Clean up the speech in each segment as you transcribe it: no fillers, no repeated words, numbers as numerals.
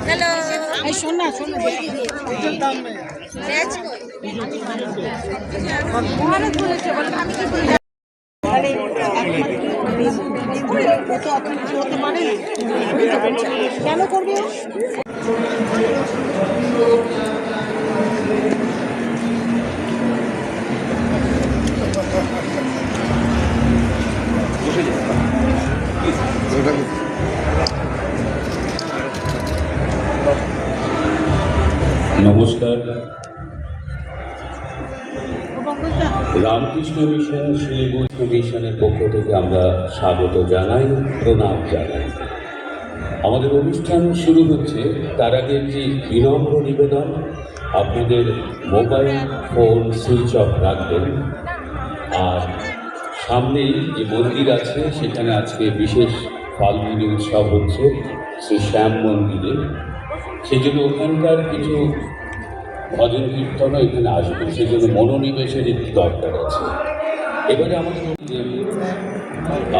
Hello শোনা শোনা কেন করবে নমস্কার। রামকৃষ্ণ মিশন শ্রীবৈষ্ণব মিশনের পক্ষ থেকে আমরা স্বাগত জানাই, প্রণাম জানাই। আমাদের অনুষ্ঠান শুরু হচ্ছে, তার আগে একটি বিনম্র নিবেদন, আপনাদের মোবাইল ফোন সুইচ অফ রাখবেন। আর সামনেই যে মন্দির আছে সেখানে আজকে বিশেষ ফাল্গুনী উৎসব হচ্ছে শ্রী শ্যাম মন্দিরে, সেই জন্য ওখানকার কিছু ভজন কীর্তনও এখানে আসবে, সেই জন্য মনোনিবেশের একটি দরকার আছে। এবারে আমাদের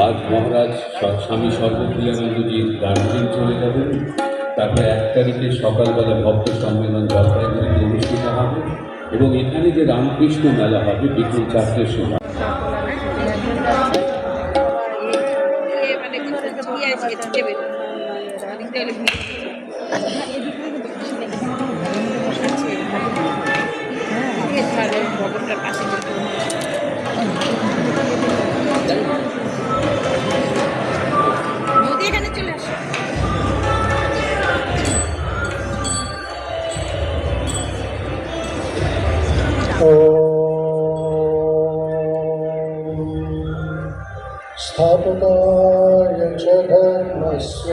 আজ মহারাজ স্বামী সর্বপ্রিয়ানন্দজি দার্জিলিং চলে যাবেন, তারপরে 1 তারিখে সকালবেলা ভক্ত সম্মেলন জলপাইগুড়িতে অনুষ্ঠিত হবে এবং এখানে যে রামকৃষ্ণ মেলা হবে বিকেল 4টের সময়। এখানে চলে আসো। स्थापकाय च धर्मस्य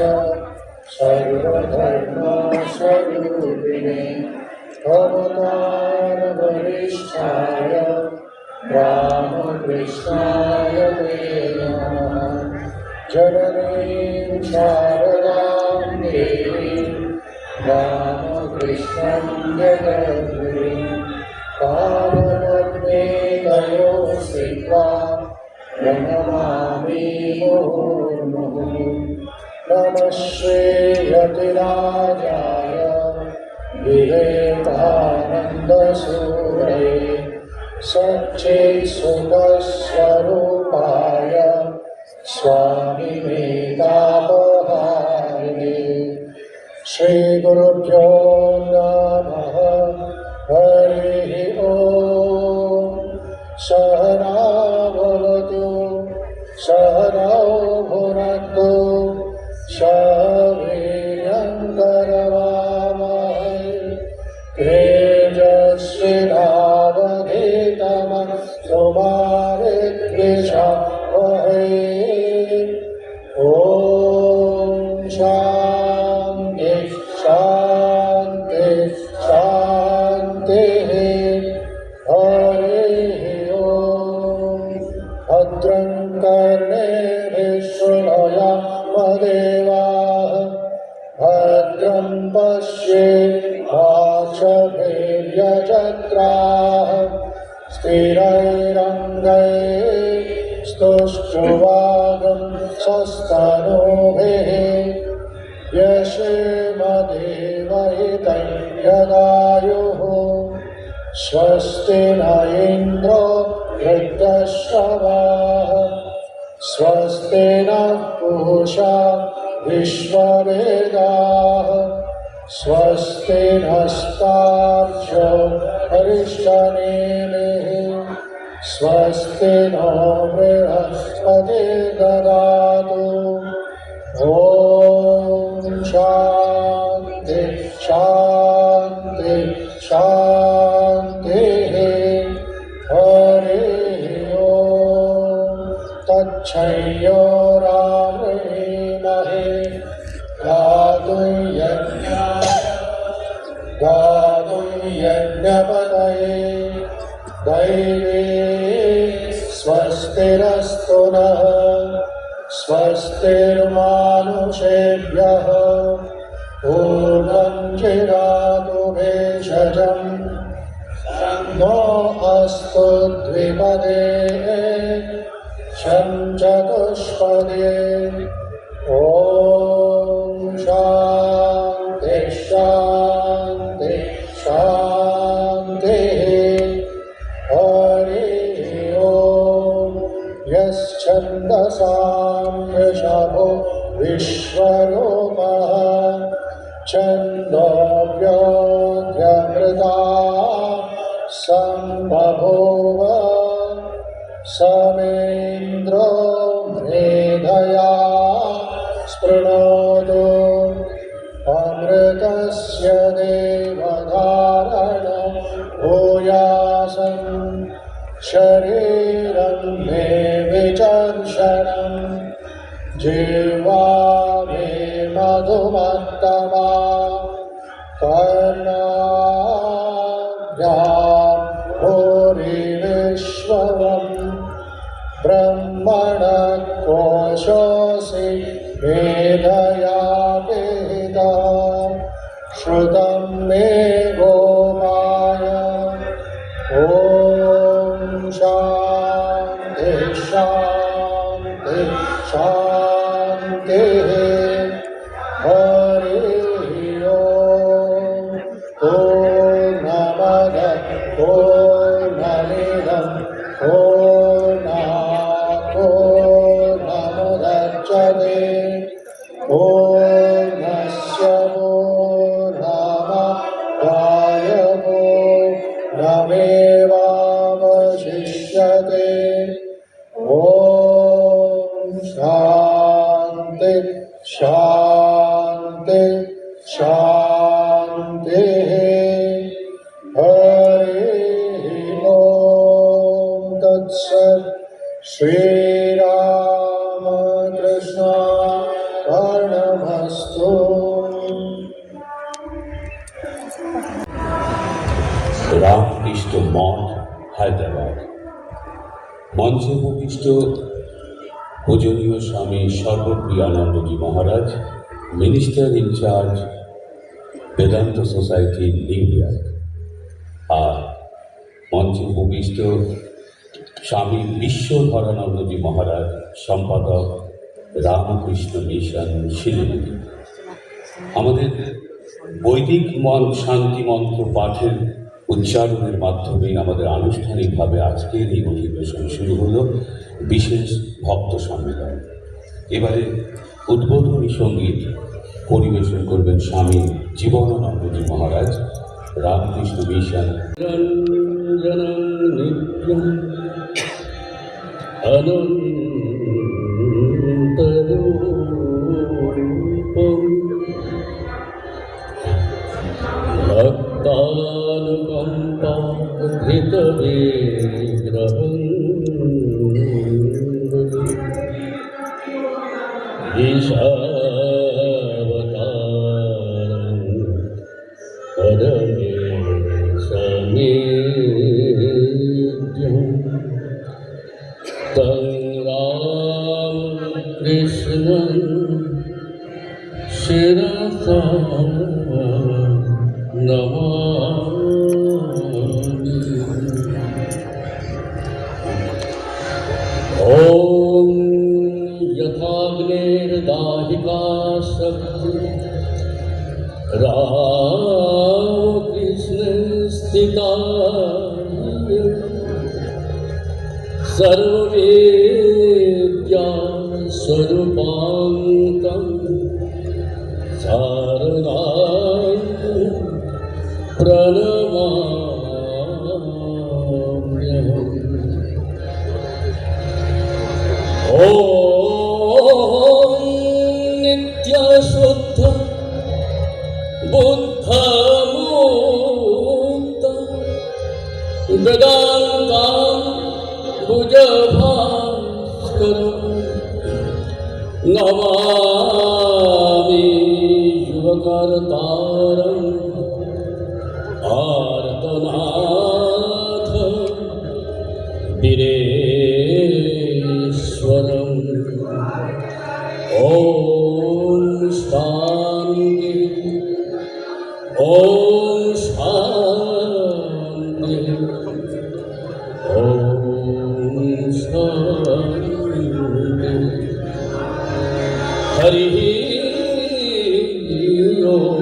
सर्वधर्मस्वरूपिणे अवतारवरिष्ठाय रामकृष्णाय ते नमः। जननीं शारदां देवीं रामकृष्णं जगद्गुरुं पादपद्मे तयोः स्थित्वा प्रणमामि मुहुर्मुहुः। नमः श्रीयतिराजाय विवेकानन्दसूरये सच्चित्सुखस्वरूपाय स्वामिमेतापहारिणे। श्रीगुरुभ्यो नमः। हरिः ओम्। सहना भवतु सहनौ भुनक्तु सह वीर्यं करवावहै तेजस्विनावधीतमस्तु मा विद्विषावहै। ॐ शान्ति शान्ति शान्तिः। भद्रं कर्णेभिः शृणुयामदेवाः भद्रं पश्येमाक्षभिर्यजत्राः स्थिरैरङ्गैः स्तुष्ट्वागं सस्तनूभिः यशेमदेवहितं यदायुः। स्वस्ति न इन्द्रो वृद्धश्रवाः स्वस्ति नः पूषा विश्ववेदाः स्वस्ति नस्तार्क्ष्यो अरिष्टनेमिः स्वस्ति नो बृहस्पतिर्ददातु। ॐ शान्ति शान्ति शान्तिः। हरिः ओम्। तच्छयो रामहीमहे गातुं यज्ञपतये दैवे स्वस्तिरस्तु नः स्वस्तिर्मानुषेभ्यः ऊर्ध्वं चिरातु भेषजम् नो अस्तु द्विपदे चतुष्पदे ॐ शान्ति शान्ति शान्तिः हरि ओम यश्छन्दसां वृषभो विश्वरूपः छन्दोऽव्योऽध्यमृता सम्बभूव समेन्द्रो मेधया स्पृणोतु अमृतस्य देवधारणं भूयासम् शरीरं मे विचर्षणं जिह्वा मे मधुमत्तमा कर्णाभ्यां भूरिविश्वम् ब्रह्मणः कोशोऽसि मेधया वेदा श्रुतं मे गोपाय ॐ शान्ति शान्ति शान्तिः हरि ओम पूर्णमदः पूर्णमिदं पूर्णात् पूर्णमुदच्यते पूर्णस्य पूर्णमादाय पूर्णमेवावशिष्यते ॐ शान्ति शान्ति शान्तिः हरि ओम तत्सत् श्रीरामकृष्णार्पणमस्तु। রামকৃষ্ণ মঠ হায়দ্রাবাদ। মঞ্চে উপবিষ্ট পূজনীয় Swami Sarvapriyanandaji Maharaj, minister in charge Vedanta Society New York, আর মঞ্চে উপবিষ্ট স্বামী বিশ্বধরানন্দজি মহারাজ, সম্পাদক রামকৃষ্ণ মিশন শিলিগুড়ি। আমাদের বৈদিক শান্তি মন্ত্র পাঠের উচ্চারণের মাধ্যমে আমাদের আনুষ্ঠানিকভাবে আজকের এই অধিবেশন শুরু হলো বিশেষ ভক্ত সম্মেলন। এবারে উদ্বোধনী সঙ্গীত পরিবেশন করবেন স্বামী জীবনানন্দজি মহারাজ, রামকৃষ্ণ মিশন। भक्तानुकम्पाधितविग्रहं ईशावतारं परमेशमेध्यं तं रामकृष्णं शिरसा नमामि। ॐ यथाग्नेर्दाहिका शक्ति रामकृष्णे स्थिता सर्ववेद्या स्वरूपान्तं शारदां प्रणमाम्यहम्। ॐ नित्यशुद्ध बुद्धमुक्त वेदान्तं भुजभास्करं नमामि युवकर्तारम् आर्तनाथ वीरेश्वरम्। ॐ शान्ति ॐ शान्ति ॐ शान्ति। हरि ओम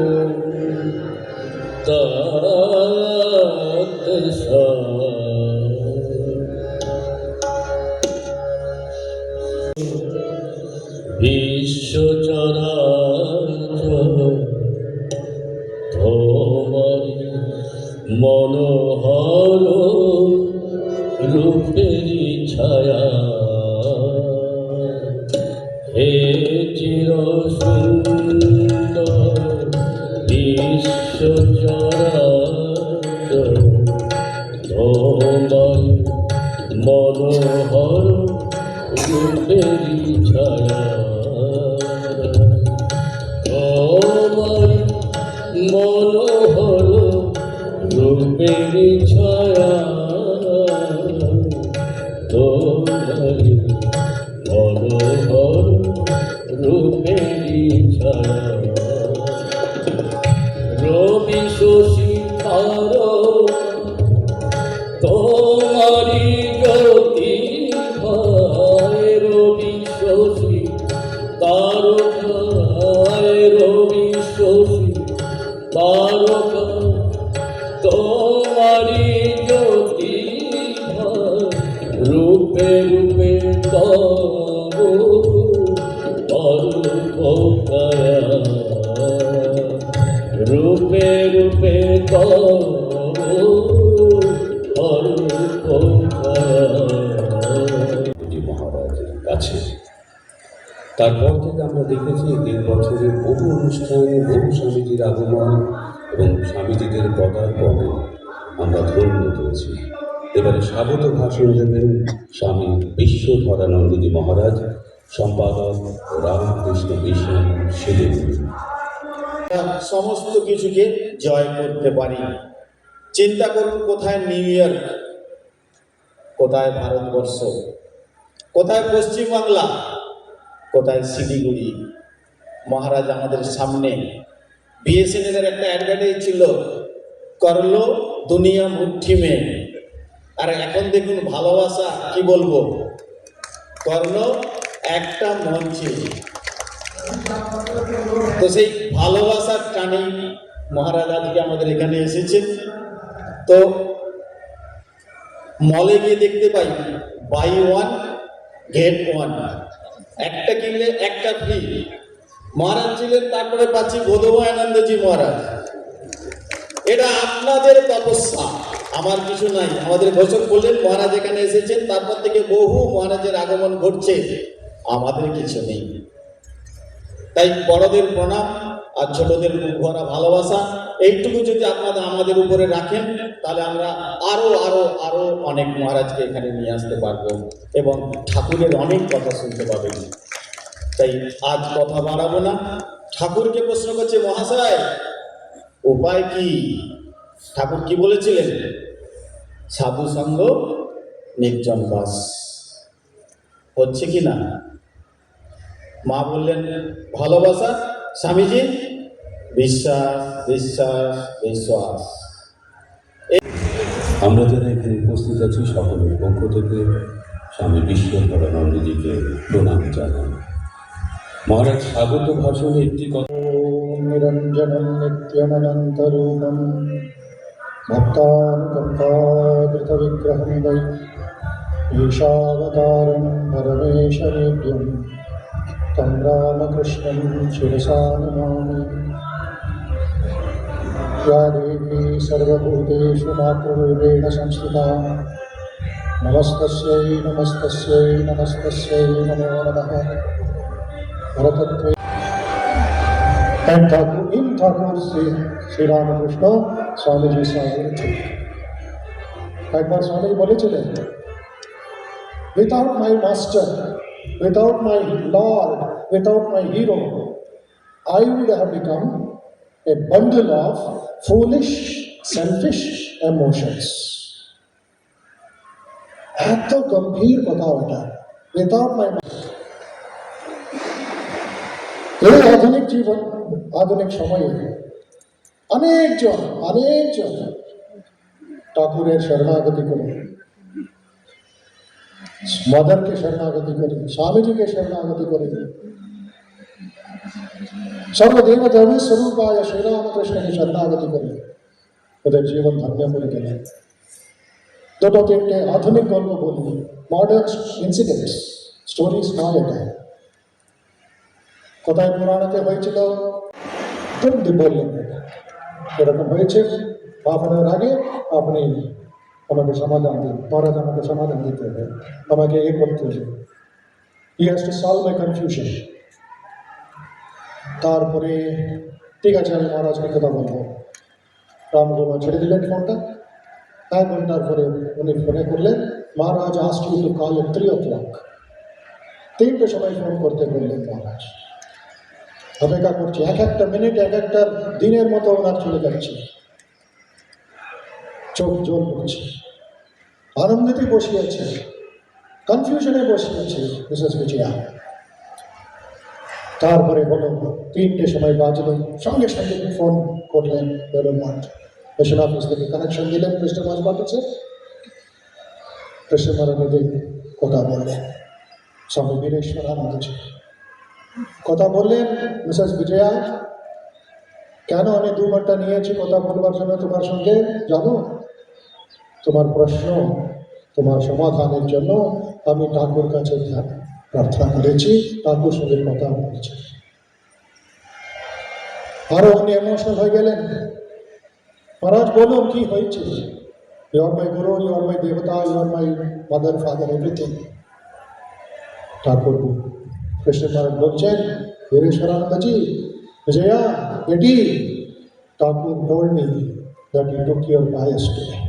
तत्सत्। বিশ্বচরাচর তোমারি মনোহর রূপেরি ছায়া, হে চির সুন্দর বিশ্বচরাচর তোমারি মনোহর রূপেরি ছায়া, তোমার মনোহর রূপেরি ছায়া, তোমার মনোহর রূপেরি ছায়া। রবি শশী তারা তোমারি জ্যোতি ভাই, রবি শশী তারকায়, রবি শশী তারকা তোমারি জ্যোতি ভাই, রূপে রূপে তব অরূপ কায়া, রূপে রূপে তব মহারাজের কাছে। তারপর থেকে আমরা দেখেছি 3 বছরের বহু অনুষ্ঠান, বহু স্বামীজির আগমন এবং স্বামীজিদের পদার্পণে আমরা ধন্য হয়েছি। এবারে স্বাগত ভাষণ দেবেন স্বামী বিশ্বধরানন্দজি মহারাজ, সম্পাদক রামকৃষ্ণ মিশন শিলিগুড়ি। সমস্ত কিছুকে জয় করতে পারি। চিন্তা করুন, কোথায় নিউ ইয়র্ক, কোথায় ভারতবর্ষ, কোথায় পশ্চিমবাংলা, কোথায় শিলিগুড়ি। মহারাজ আমাদের সামনে বিএসএনএল একটা অ্যাডভার্টাইজ ছিল, করলো দুনিয়া মুঠি মে। আর এখন দেখুন ভালোবাসা কি বলবো, করলো একটা মঞ্চে। তো সেই ভালোবাসার টানেই মহারাজ আজকে আমাদের এখানে এসেছেন। তো মলে গিয়ে দেখতে পাই বাই ওয়ান গেট ওয়ান, একটা কিনলে একটা ফ্রি। মহারাজ ছিলেন, তারপরে পাচ্ছি বোধবায়ানন্দজি মহারাজ। এটা আপনাদের তপস্যা, আমার কিছু নাই। আমাদের ঘোষক বললেন মহারাজ এখানে এসেছেন, তারপর থেকে বহু মহারাজের আগমন ঘটছে, আমাদের কিছু নেই। তাই বড়দের প্রণাম আর ছোটদের বুক ভরা ভালোবাসা, এইটুকু যদি আপনারা আমাদের উপরে রাখেন, তাহলে আমরা আরো আরো আরো অনেক মহারাজকে এখানে নিয়ে আসতে পারবো এবং ঠাকুরের অনেক কথা শুনতে পাবেন। তাই আজ কথা বাড়াবো না। ঠাকুরকে প্রশ্ন করছে, মহাশয় উপায় কি? ঠাকুর কি বলেছিলেন? সাধু সঙ্গ নির্জন বাস। হচ্ছে কি না? মা বললেন ভালোবাসা, স্বামীজি বিশ্বাস বিশ্বাস বিশ্বাস। আমরা যারা এখানে উপস্থিত আছি সকলের পক্ষ থেকে স্বামী বিশ্বধরানন্দজিকে প্রণাম জানাই। মহারাজ স্বাগত ভাষণে একটি কথা, নিরঞ্জনম নিত্যমনন্তরূপম ভক্তানুকম্পাধৃতবিগ্রহং বৈ ঈশাবতারং পরমেশ্বরেভ্যং तं রামকৃষ্ণং শিরসা নমামি। या देवी सर्वभूतेषु मातृरूपेण संस्थिता नमस्तस्यै नमस्तस्यै नमस्तस्यै नमो नमः। भरतत्वे and Thakur, in Thakur Sri Ramakrishna Swamiji Swamiji একবার স্বামী বলেছিলেন, without my master, without my lord, without my hero, I would have become a bundle of foolish, selfish emotions. এত গম্ভীর কথা ওটা, without my master। এই আধুনিক জীবন, আধুনিক সময়ে অনেকজন ঠাকুরের শরণাগতি করে, মদরকে শরণাগতি করে, স্বামীজিকে শরণাগতি করে, सर्वदेव देवी स्वरूपाय श्रीरामकृष्णকে शरणागति করে ওদের জীবন ধন্য করে গেলেন। দুটো তিনটে আধুনিক গল্প বলি, মডার্ন ইনসিডেন্টস, স্টোরিজ নয় এটা। কোথায় পুরাণাতে হয়েছিল তুমি বললেন এরকম হয়েছে, আপনার আগে আপনি আমাকে সমাধান দিন, মহারাজ আমাকে সমাধান দিতে হবে, আমাকে এ করতে হবে। He has to solve my confusion. তারপরে ঠিক আছে আমি মহারাজকে কথা বলবো। রামগোপা ছেড়ে দিলেন ফোনটা। 1 ঘন্টার পরে উনি ফোনে করলেন, Maharaj asked you to call at 3 o'clock। 3টের সময় ফোন করতে বললেন মহারাজ। অপেক্ষা করছি, এক একটা মিনিট এক একটা দিনের মতো ওনার চলে যাচ্ছে, চোখ জোর করছে, আনন্দিতে বসিয়েছে, কনফিউশনে বসিয়েছে মিসেস বিজয়া। তারপরে হলো 3টের সময় বাজলো, সঙ্গে সঙ্গে ফোন করলেন বেলুরমঠ মিশন অফিস থেকে, কানেকশন দিলেন মিস্টার মাঝবাটিসে। কৃষ্ণ মহারাজ কথা বললেন, স্বামী বীরেশ্বরানন্দজি কথা বললেন, মিসেস বিজয়া কেন আমি 2 ঘন্টা নিয়েছি কথা বলবার জন্য তোমার সঙ্গে জানো? তোমার প্রশ্ন, তোমার সমাধানের জন্য আমি ঠাকুর কাছে প্রার্থনা করেছি, ঠাকুর সঙ্গে কথা বলেছি। আরো উনি ইমোশনাল হয়ে গেলেন। মহারাজ বলুন কি হয়েছে? You are my Guru, you are my দেবতা, you are my mother, father, everything. Thakur Krishna Maharaj বলছেন, বীরেশ্বরানন্দজি, বিজয়া বেটি, ঠাকুর told me that you took your pious today.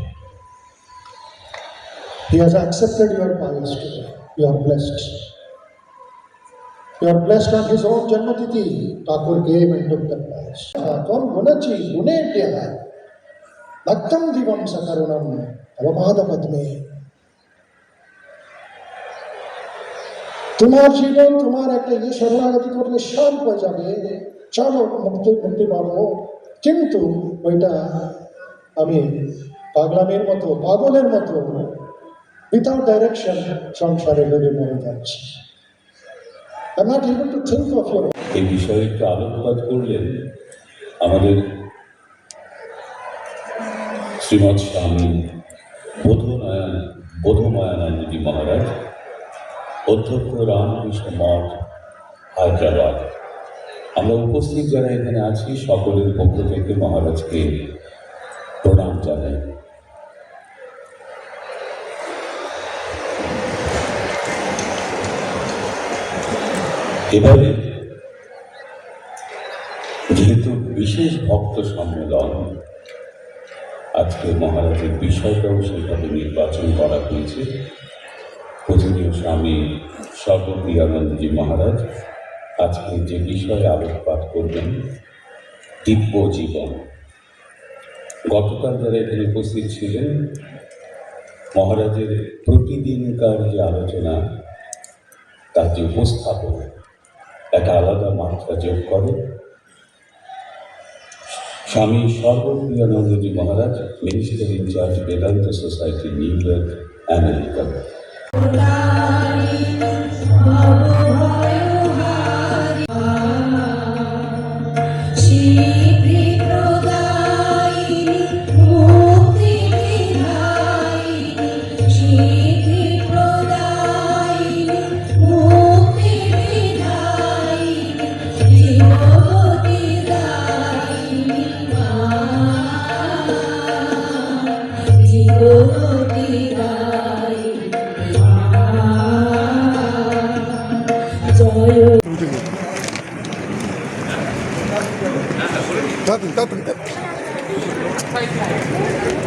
He has accepted your pious today. You are blessed. You are blessed on his own Janmatiti. Thakur came and took the pious. Tvam gunachi gune tya bhaktam divam sakarunam avamada padme. তোমার জীবন তোমার একটা যে শরণাগতি করলে সব হয়ে যাবে, চলো মুক্তি পাবো, কিন্তু ওইটা আমি পাগলামের মতো, পাগলের মতো উইথাউট ডাইরেকশন সংসারে লেগে মরে যাচ্ছি। I'm not able to think of your... এই বিষয়ে একটু আলোকপাত করলেন আমাদের শ্রীমৎ স্বামী বোধময়ানন্দজি মহারাজ, অধ্যক্ষ রামকৃষ্ণ মঠ, হায়দ্রাবাদ। আমরা উপস্থিত যারা এখানে আছি সকলের পক্ষ থেকে মহারাজকে প্রণাম জানাই। এবারে যেহেতু বিশেষ ভক্ত সম্মেলন, আজকে মহারাজের বিষয়টাও সেভাবে নির্বাচন করা হয়েছে। পূজনীয় স্বামী সর্বপ্রিয়ানন্দজি মহারাজ আজকে যে বিষয়ে আলোকপাত করবেন, দিব্য জীবন। গতকাল যারা এখানে উপস্থিত ছিলেন, মহারাজের প্রতিদিনকার যে আলোচনা, তার যে উপস্থাপন একটা আলাদা মাত্রা যোগ করে। Swami Sarvapriyanandaji Maharaj, minister in charge Vedanta Society, New York, America. Tapping.